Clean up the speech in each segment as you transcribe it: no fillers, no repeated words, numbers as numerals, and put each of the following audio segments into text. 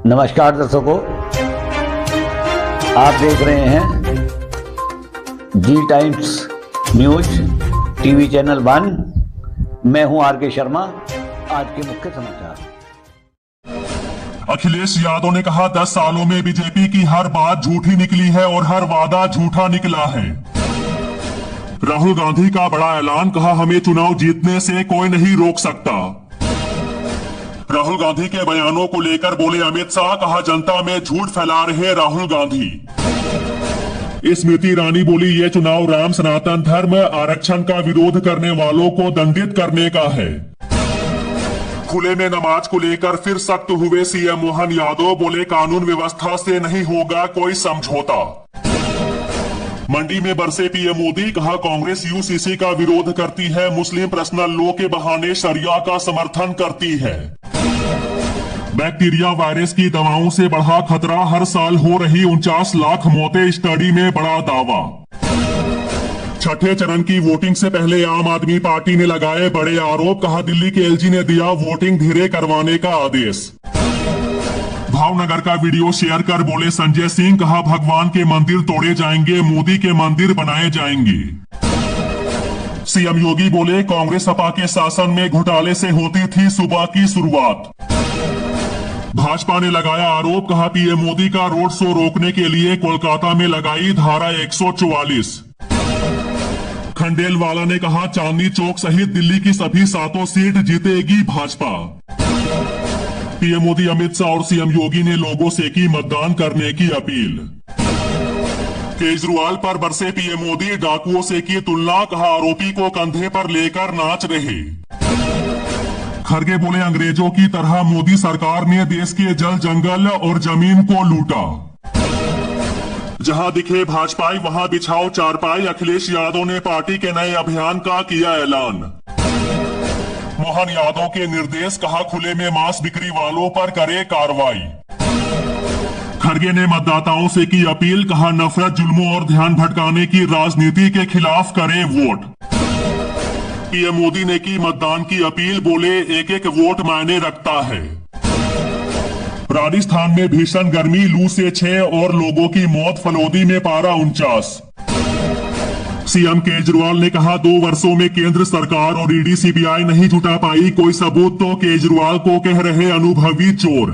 नमस्कार दर्शकों, आप देख रहे हैं जी टाइम्स न्यूज टीवी चैनल 1। मैं हूं आर.के. शर्मा। आज के मुख्य समाचार। अखिलेश यादव ने कहा 10 सालों में बीजेपी की हर बात झूठी निकली है और हर वादा झूठा निकला है। राहुल गांधी का बड़ा ऐलान, कहा हमें चुनाव जीतने से कोई नहीं रोक सकता। राहुल गांधी के बयानों को लेकर बोले अमित शाह, कहा जनता में झूठ फैला रहे राहुल गांधी। स्मृति ईरानी बोली ये चुनाव राम सनातन धर्म आरक्षण का विरोध करने वालों को दंडित करने का है। खुले में नमाज को लेकर फिर सख्त हुए सीएम मोहन यादव, बोले कानून व्यवस्था से नहीं होगा कोई समझौता। मंडी में बरसे पीएम मोदी, कहा कांग्रेस यूसीसी का विरोध करती है, मुस्लिम पर्सनल लॉ के बहाने शरिया का समर्थन करती है। बैक्टीरिया वायरस की दवाओं से बढ़ा खतरा, हर साल हो रही 49 लाख मौतें, स्टडी में बड़ा दावा। छठे चरण की वोटिंग से पहले आम आदमी पार्टी ने लगाए बड़े आरोप, कहा दिल्ली के एलजी ने दिया वोटिंग धीरे करवाने का आदेश। भावनगर का वीडियो शेयर कर बोले संजय सिंह, कहा भगवान के मंदिर तोड़े जाएंगे, मोदी के मंदिर बनाए जाएंगे। सीएम योगी बोले कांग्रेस सपा के शासन में घोटाले से होती थी सुबह की शुरुआत। भाजपा ने लगाया आरोप, कहा पीएम मोदी का रोड शो रोकने के लिए कोलकाता में लगाई धारा 144। खंडेलवाला ने कहा चांदनी चौक सहित दिल्ली की सभी 7 सीट जीतेगी भाजपा। पीएम मोदी, अमित शाह और सीएम योगी ने लोगों से की मतदान करने की अपील। केजरीवाल पर बरसे पीएम मोदी, डाकुओं से की तुलना, कहा आरोपी को कंधे पर लेकर नाच रहे। खरगे बोले अंग्रेजों की तरह मोदी सरकार ने देश के जल जंगल और जमीन को लूटा। जहां दिखे भाजपाई वहां बिछाओ चारपाई, अखिलेश यादव ने पार्टी के नए अभियान का किया ऐलान। मोहन यादव के निर्देश, कहा खुले में मांस बिक्री वालों पर करे कार्रवाई। खरगे ने मतदाताओं से की अपील, कहा नफरत जुल्मों और ध्यान भटकाने की राजनीति के खिलाफ करे वोट। पीएम मोदी ने की मतदान की अपील, बोले एक एक वोट मायने रखता है। राजस्थान में भीषण गर्मी, लू से 6 और लोगों की मौत, फलोदी में पारा 49। सीएम केजरीवाल ने कहा 2 वर्षों में केंद्र सरकार और ईडी सीबीआई नहीं जुटा पाई कोई सबूत, तो केजरीवाल को कह रहे अनुभवी चोर।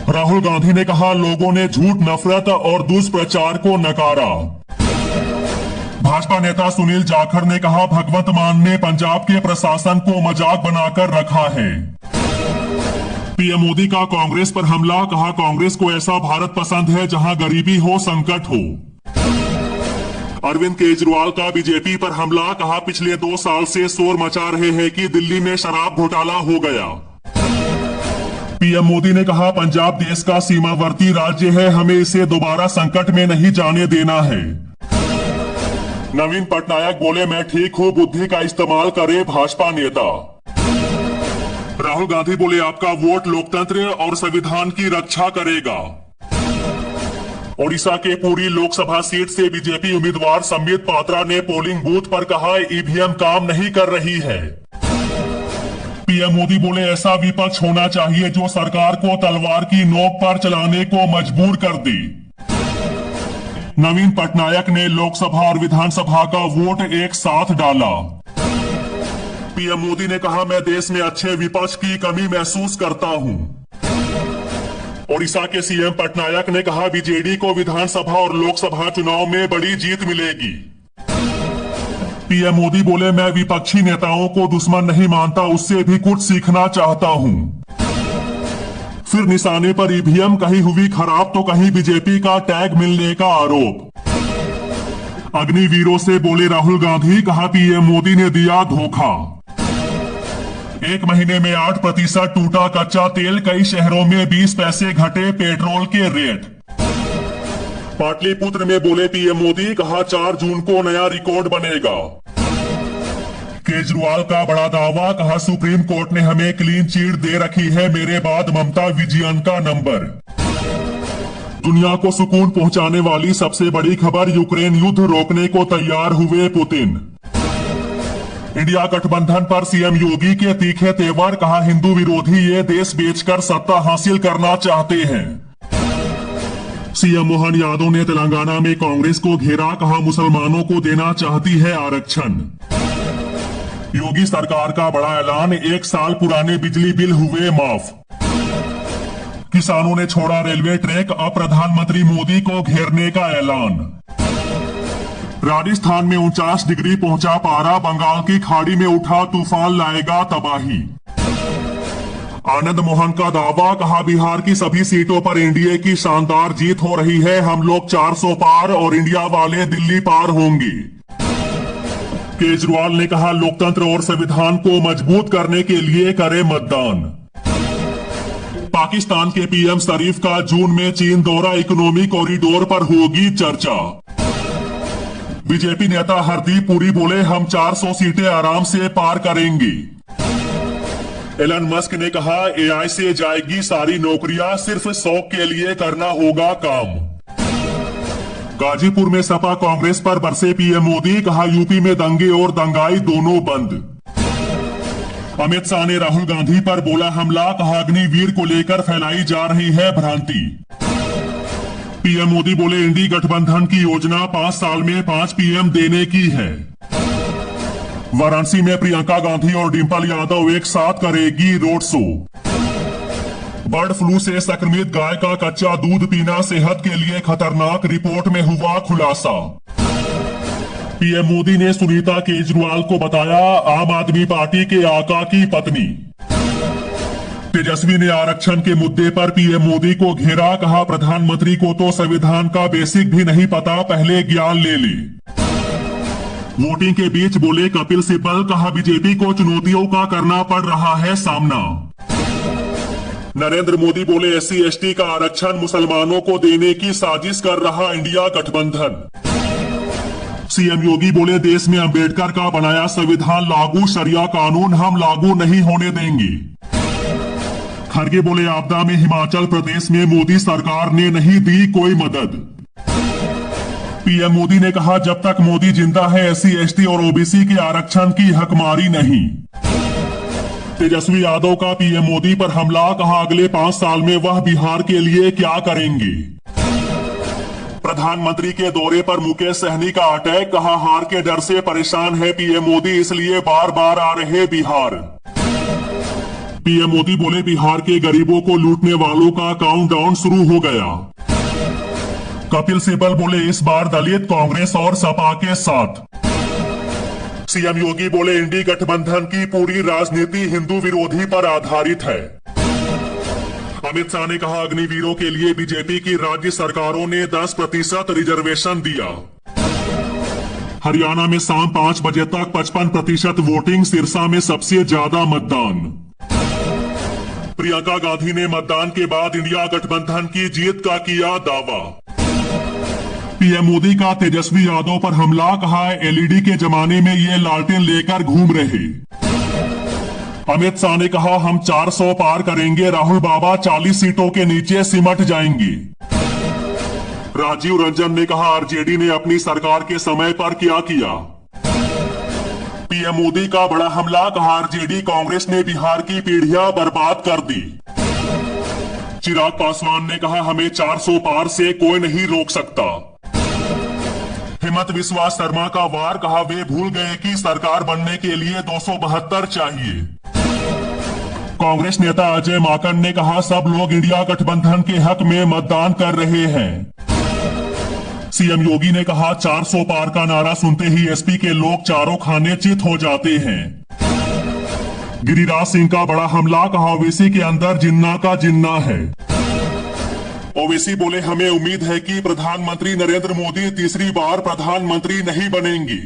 राहुल गांधी ने कहा लोगों ने झूठ, नफरत और दुष्प्रचार को नकारा। भाजपा नेता सुनील जाखड़ ने कहा भगवंत मान ने पंजाब के प्रशासन को मजाक बनाकर रखा है। पीएम मोदी का कांग्रेस पर हमला, कहा कांग्रेस को ऐसा भारत पसंद है जहां गरीबी हो, संकट हो। अरविंद केजरीवाल का बीजेपी पर हमला, कहा पिछले 2 साल से शोर मचा रहे हैं कि दिल्ली में शराब घोटाला हो गया। पीएम मोदी ने कहा पंजाब देश का सीमावर्ती राज्य है, हमें इसे दोबारा संकट में नहीं जाने देना है। नवीन पटनायक बोले मैं ठीक हूं, बुद्धि का इस्तेमाल करे भाजपा नेता। राहुल गांधी बोले आपका वोट लोकतंत्र और संविधान की रक्षा करेगा। ओडिशा के पूरी लोकसभा सीट से बीजेपी उम्मीदवार संबित पात्रा ने पोलिंग बूथ पर कहा ईवीएम काम नहीं कर रही है। पीएम मोदी बोले ऐसा विपक्ष होना चाहिए जो सरकार को तलवार की नोक पर चलाने को मजबूर कर दे। नवीन पटनायक ने लोकसभा और विधानसभा का वोट एक साथ डाला। पीएम मोदी ने कहा मैं देश में अच्छे विपक्ष की कमी महसूस करता हूं। ओडिशा के सीएम पटनायक ने कहा बीजेडी को विधानसभा और लोकसभा चुनाव में बड़ी जीत मिलेगी। पीएम मोदी बोले मैं विपक्षी नेताओं को दुश्मन नहीं मानता, उससे भी कुछ सीखना चाहता हूं। फिर निशाने पर ईवीएम, कहीं हुई खराब तो कहीं बीजेपी का टैग मिलने का आरोप। अग्निवीरों से बोले राहुल गांधी, कहा पीएम मोदी ने दिया धोखा। 1 महीने में 8% टूटा कच्चा तेल, कई शहरों में 20 पैसे घटे पेट्रोल के रेट। पाटलिपुत्र में बोले पीएम मोदी, कहा 4 जून को नया रिकॉर्ड बनेगा। केजरीवाल का बड़ा दावा, कहा सुप्रीम कोर्ट ने हमें क्लीन चिट दे रखी है, मेरे बाद ममता विजयन का नंबर। दुनिया को सुकून पहुंचाने वाली सबसे बड़ी खबर, यूक्रेन युद्ध रोकने को तैयार हुए पुतिन। इंडिया गठबंधन पर सीएम योगी के तीखे तेवर, कहा हिंदू विरोधी ये देश बेचकर सत्ता हासिल करना चाहते हैं। सीएम मोहन यादव ने तेलंगाना में कांग्रेस को घेरा, कहा मुसलमानों को देना चाहती है आरक्षण। योगी सरकार का बड़ा ऐलान, 1 साल पुराने बिजली बिल हुए माफ। किसानों ने छोड़ा रेलवे ट्रैक, अब प्रधानमंत्री मोदी को घेरने का ऐलान। राजस्थान में 49 डिग्री पहुंचा पारा, बंगाल की खाड़ी में उठा तूफान लाएगा तबाही। आनंद मोहन का दावा, कहा बिहार की सभी सीटों पर एनडीए की शानदार जीत हो रही है, हम लोग 400 पार और इंडिया वाले दिल्ली पार होंगे। केजरीवाल ने कहा लोकतंत्र और संविधान को मजबूत करने के लिए करे मतदान। पाकिस्तान के पीएम शरीफ का जून में चीन दौरा, इकोनॉमी कॉरिडोर पर होगी चर्चा। बीजेपी नेता हरदीप पुरी बोले हम 400 सीटें आराम से पार करेंगे। एलन मस्क ने कहा एआई से जाएगी सारी नौकरियां, सिर्फ 100 के लिए करना होगा काम। गाजीपुर में सपा कांग्रेस पर बरसे पीएम मोदी, कहा यूपी में दंगे और दंगाई दोनों बंद। अमित शाह ने राहुल गांधी पर बोला हमला, कहा अग्निवीर को लेकर फैलाई जा रही है भ्रांति। पीएम मोदी बोले इंडी गठबंधन की योजना 5 साल में 5 पीएम देने की है। वाराणसी में प्रियंका गांधी और डिंपल यादव एक साथ करेगी रोड शो। बर्ड फ्लू से संक्रमित गाय का कच्चा दूध पीना सेहत के लिए खतरनाक, रिपोर्ट में हुआ खुलासा। पीएम मोदी ने सुनीता केजरीवाल को बताया आम आदमी पार्टी के आका की पत्नी। तेजस्वी ने आरक्षण के मुद्दे पर पीएम मोदी को घेरा, कहा प्रधानमंत्री को तो संविधान का बेसिक भी नहीं पता, पहले ज्ञान ले ले। वोटिंग के बीच बोले कपिल सिब्बल, कहा बीजेपी को चुनौतियों का करना पड़ रहा है सामना। नरेंद्र मोदी बोले एससी एसटी का आरक्षण मुसलमानों को देने की साजिश कर रहा इंडिया गठबंधन। सीएम योगी बोले देश में अंबेडकर का बनाया संविधान लागू, शरिया कानून हम लागू नहीं होने देंगे। खड़गे बोले आपदा में हिमाचल प्रदेश में मोदी सरकार ने नहीं दी कोई मदद। पीएम मोदी ने कहा जब तक मोदी जिंदा है एससी एसटी और ओबीसी के आरक्षण की हकमारी नहीं। तेजस्वी यादव का पीएम मोदी पर हमला, कहा अगले 5 साल में वह बिहार के लिए क्या करेंगे। प्रधानमंत्री के दौरे पर मुकेश सहनी का अटैक, कहा हार के डर से परेशान है पीएम मोदी, इसलिए बार बार आ रहे बिहार। पीएम मोदी बोले बिहार के गरीबों को लूटने वालों का काउंटडाउन शुरू हो गया। कपिल सिब्बल बोले इस बार दलित कांग्रेस और सपा के साथ। सीएम योगी बोले इंडी गठबंधन की पूरी राजनीति हिंदू विरोधी पर आधारित है। अमित शाह ने कहा अग्निवीरों के लिए बीजेपी की राज्य सरकारों ने 10% रिजर्वेशन दिया। हरियाणा में शाम 5 बजे तक 55% वोटिंग, सिरसा में सबसे ज्यादा मतदान। प्रियंका गांधी ने मतदान के बाद इंडिया गठबंधन की जीत का किया दावा। पीएम मोदी का तेजस्वी यादव पर हमला, कहा एलईडी के जमाने में ये लालटेन लेकर घूम रहे। अमित शाह ने कहा हम 400 पार करेंगे, राहुल बाबा 40 सीटों के नीचे सिमट जाएंगे। राजीव रंजन ने कहा आरजेडी ने अपनी सरकार के समय पर क्या किया। पीएम मोदी का बड़ा हमला, कहा आरजेडी कांग्रेस ने बिहार की पीढ़ियां बर्बाद कर दी। चिराग पासवान ने कहा हमें 400 पार से कोई नहीं रोक सकता। हिमंत विश्वा शर्मा का वार, कहा वे भूल गए कि सरकार बनने के लिए 272 चाहिए। कांग्रेस नेता अजय माकन ने कहा सब लोग इंडिया गठबंधन के हक में मतदान कर रहे हैं। सीएम योगी ने कहा 400 पार का नारा सुनते ही एसपी के लोग चारों खाने चित हो जाते हैं। गिरिराज सिंह का बड़ा हमला, कहा ओवैसी के अंदर जिन्ना का जिन्ना है। ओवैसी बोले हमें उम्मीद है कि प्रधानमंत्री नरेंद्र मोदी तीसरी बार प्रधानमंत्री नहीं बनेंगे।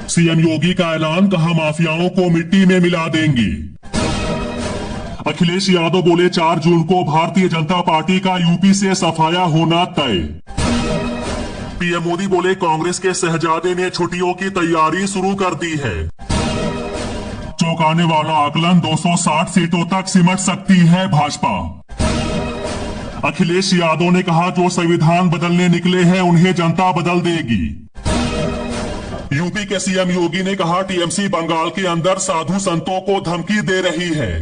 सीएम योगी का ऐलान, कहा माफियाओं को मिट्टी में मिला देंगे। अखिलेश यादव बोले 4 जून को भारतीय जनता पार्टी का यूपी से सफाया होना तय। पीएम मोदी बोले कांग्रेस के शहजादे ने छुट्टियों की तैयारी शुरू कर दी है। चौंकाने वाला आकलन, 260 सीटों तक सिमट सकती है भाजपा। अखिलेश यादव ने कहा जो संविधान बदलने निकले हैं उन्हें जनता बदल देगी। यूपी के सीएम योगी ने कहा टीएमसी बंगाल के अंदर साधु संतों को धमकी दे रही है।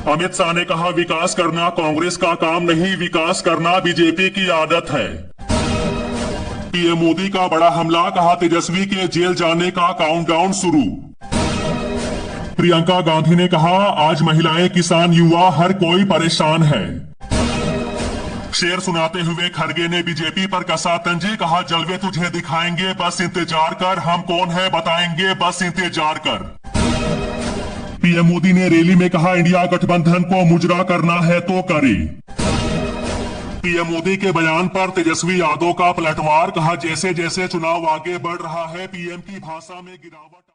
अमित शाह ने कहा विकास करना कांग्रेस का काम नहीं, विकास करना बीजेपी की आदत है। पीएम मोदी का बड़ा हमला, कहा तेजस्वी के जेल जाने का काउंटडाउन शुरू। प्रियंका गांधी ने कहा आज महिलाएं, किसान, युवा हर कोई परेशान है। शेर सुनाते हुए खड़गे ने बीजेपी पर कसा तंजे, कहा जलवे तुझे दिखाएंगे बस इंतजार कर, हम कौन है बताएंगे बस इंतजार कर। पीएम मोदी ने रैली में कहा इंडिया गठबंधन को मुजरा करना है तो करे। पीएम मोदी के बयान पर तेजस्वी यादव का पलटवार, कहा जैसे जैसे चुनाव आगे बढ़ रहा है पीएम की भाषा में गिरावट